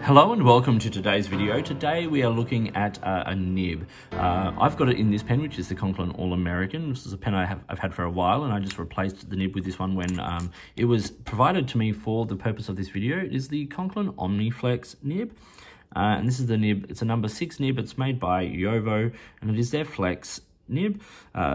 Hello and welcome to today's video. Today we are looking at a nib. I've got it in this pen, which is the Conklin All-American. This is a pen I've had for a while, and I just replaced the nib with this one when it was provided to me for the purpose of this video. It is the Conklin Omniflex Nib. And this is the nib. It's a number 6 nib. It's made by Yovo, and it is their Flex nib.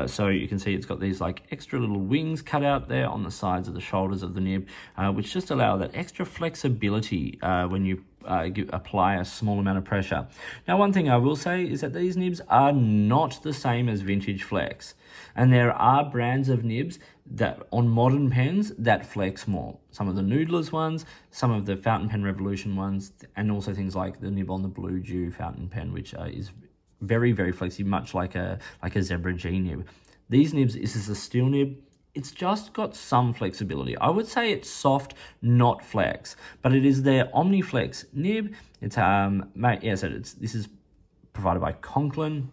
So you can see it's got these like extra little wings cut out there on the sides of the shoulders of the nib, which just allow that extra flexibility when you apply a small amount of pressure. Now, one thing I will say is that these nibs are not the same as vintage flex, and there are brands of nibs that on modern pens that flex more. Some of the Noodlers ones, some of the Fountain Pen Revolution ones, and also things like the nib on the Blue Dew fountain pen, which is very, very flexy, much like a Zebra G nib. These nibs, this is a steel nib. It's just got some flexibility. I would say it's soft, not flex, but it is their OmniFlex nib. It's this is provided by Conklin.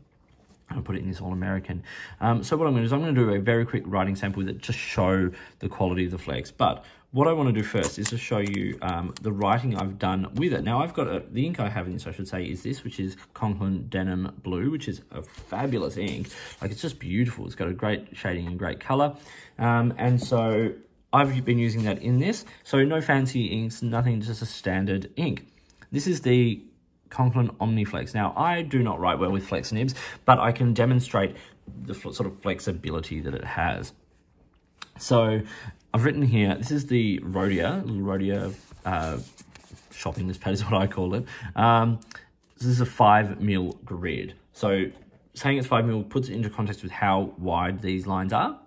I'll put it in this All-American. So what I'm going to do is I'm going to do a very quick writing sample with it to show the quality of the flex. But what I want to do first is to show you the writing I've done with it. Now, I've got the ink I have in this, I should say, is this, which is Conklin Denim Blue, which is a fabulous ink. Like, it's just beautiful. It's got a great shading and great color. And so I've been using that in this. So no fancy inks, nothing, just a standard ink. This is the Conklin Omniflex. Now, I do not write well with flex nibs, but I can demonstrate the sort of flexibility that it has. So I've written here, this is the Rhodia, little Rhodia shopping list pad is what I call it. This is a 5mm grid. So saying it's 5mm puts it into context with how wide these lines are.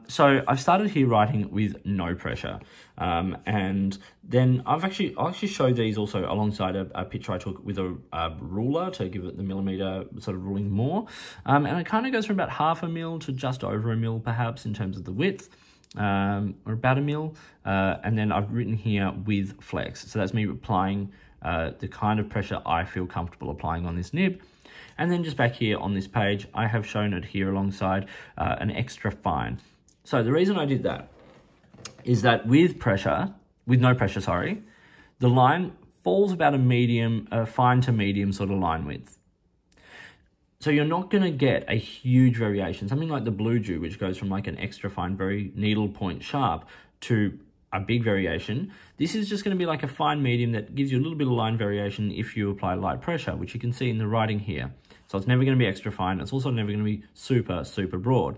So I've started here writing with no pressure, and then I'll actually show these also alongside a picture I took with a ruler to give it the millimeter sort of ruling more, and it kind of goes from about 0.5 mil to just over 1 mil perhaps in terms of the width, or about 1 mil, and then I've written here with flex, so that's me applying the kind of pressure I feel comfortable applying on this nib. And then just back here on this page, I have shown it here alongside an extra fine. So the reason I did that is that with no pressure, sorry, the line falls about a fine to medium sort of line width. So you're not going to get a huge variation. Something like the Blue Dew, which goes from like an extra fine, very needle point sharp to a big variation. This is just going to be like a fine medium that gives you a little bit of line variation if you apply light pressure, which you can see in the writing here. So it's never going to be extra fine. It's also never going to be super, super broad.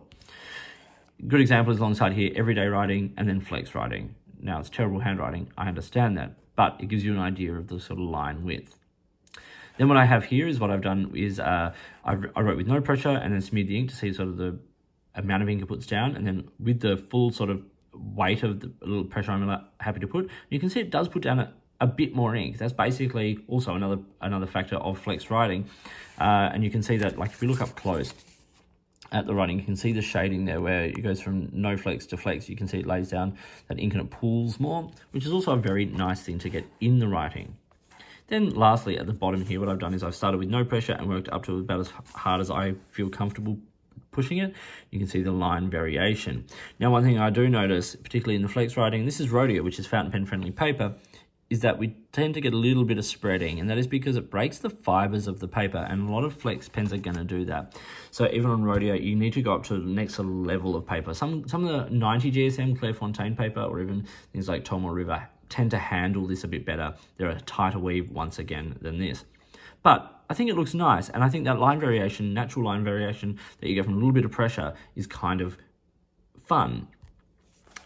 Good example is alongside here, everyday writing and then flex writing. Now, it's terrible handwriting, I understand that, but it gives you an idea of the sort of line width. Then what I have here is what I've done is I wrote with no pressure and then smeared the ink to see sort of the amount of ink it puts down, and then with the full sort of weight of the little pressure I'm happy to put, you can see it does put down a bit more ink. That's basically also another factor of flex writing, and you can see that, like, if you look up close at the writing, you can see the shading there where it goes from no flex to flex. You can see it lays down that ink and it pulls more, which is also a very nice thing to get in the writing. Then lastly, at the bottom here, what I've done is I've started with no pressure and worked up to about as hard as I feel comfortable pushing it. You can see the line variation. Now, one thing I do notice, particularly in the flex writing, this is Rhodia, which is fountain pen friendly paper, is that we tend to get a little bit of spreading, and that is because it breaks the fibers of the paper, and a lot of flex pens are going to do that. So even on Rhodia, you need to go up to the next sort of level of paper. Some of the 90 GSM Clairefontaine paper, or even things like Tom or River, tend to handle this a bit better. They're a tighter weave once again than this. But I think it looks nice, and I think that line variation, natural line variation that you get from a little bit of pressure is kind of fun.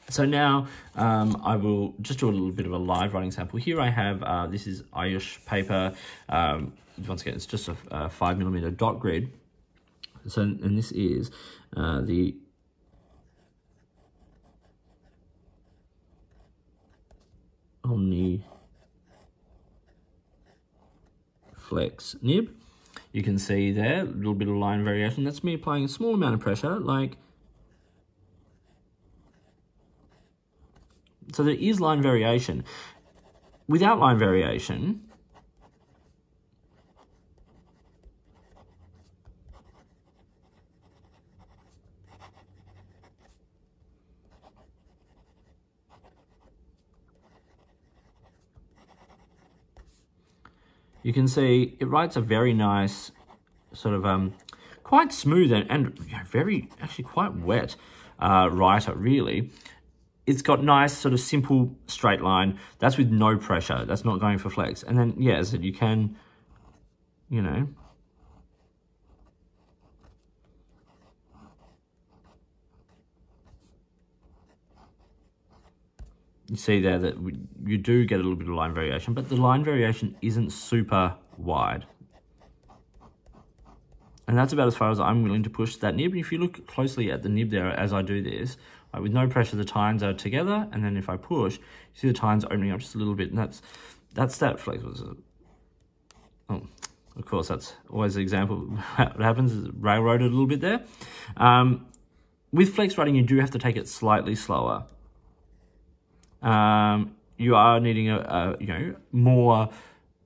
So now I will just do a little bit of a live writing sample. Here I have, this is Ayush paper. Once again, it's just a 5mm dot grid. So, and this is the OmniFlex nib. You can see there, a little bit of line variation. That's me applying a small amount of pressure, like. So there is line variation. Without line variation, you can see it writes a very nice sort of quite smooth and you know, very actually quite wet writer, really. It's got nice sort of simple straight line. That's with no pressure. That's not going for flex. And then, yeah, as I said, you can, you know, you see there that you do get a little bit of line variation, but the line variation isn't super wide. And that's about as far as I'm willing to push that nib. And if you look closely at the nib there as I do this, right, with no pressure, the tines are together. And then if I push, you see the tines opening up just a little bit. And that's that flex. Oh, of course, that's always the example. What happens is railroaded a little bit there. With flex writing, you do have to take it slightly slower. You are needing you know, more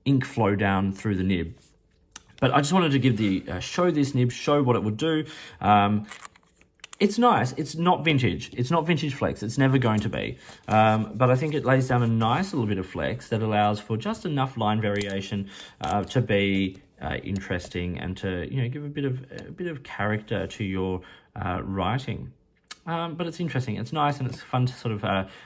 ink flow down through the nib. But I just wanted to give the show this nib, show what it would do. It's nice. It's not vintage. It's not vintage flex. It's never going to be. But I think it lays down a nice little bit of flex that allows for just enough line variation to be interesting and to, you know, give a bit of character to your writing. But it's interesting, it's nice, and it's fun to sort of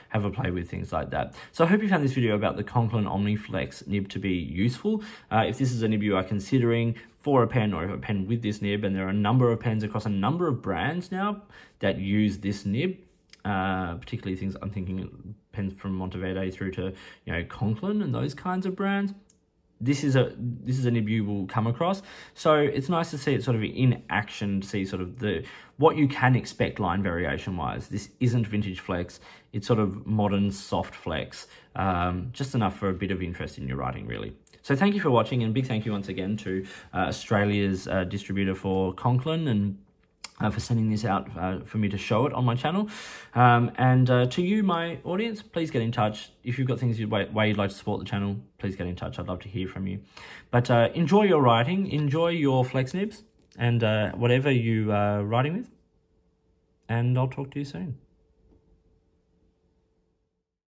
have a play with things like that. So I hope you found this video about the Conklin Omniflex nib to be useful. If this is a nib you are considering for a pen, or a pen with this nib, and there are a number of pens across a number of brands now that use this nib, particularly things I'm thinking pens from Monteverde through to, you know, Conklin and those kinds of brands. This is a nib you will come across, so it's nice to see it sort of in action, to see sort of what you can expect line variation wise. This isn't vintage flex, it's sort of modern soft flex, just enough for a bit of interest in your writing, really. So thank you for watching, and big thank you once again to Australia's distributor for Conklin, and for sending this out for me to show it on my channel. And to you, my audience, please get in touch. If you've got things way you'd like to support the channel, please get in touch. I'd love to hear from you. But enjoy your writing, enjoy your flex nibs, and whatever you are writing with. And I'll talk to you soon.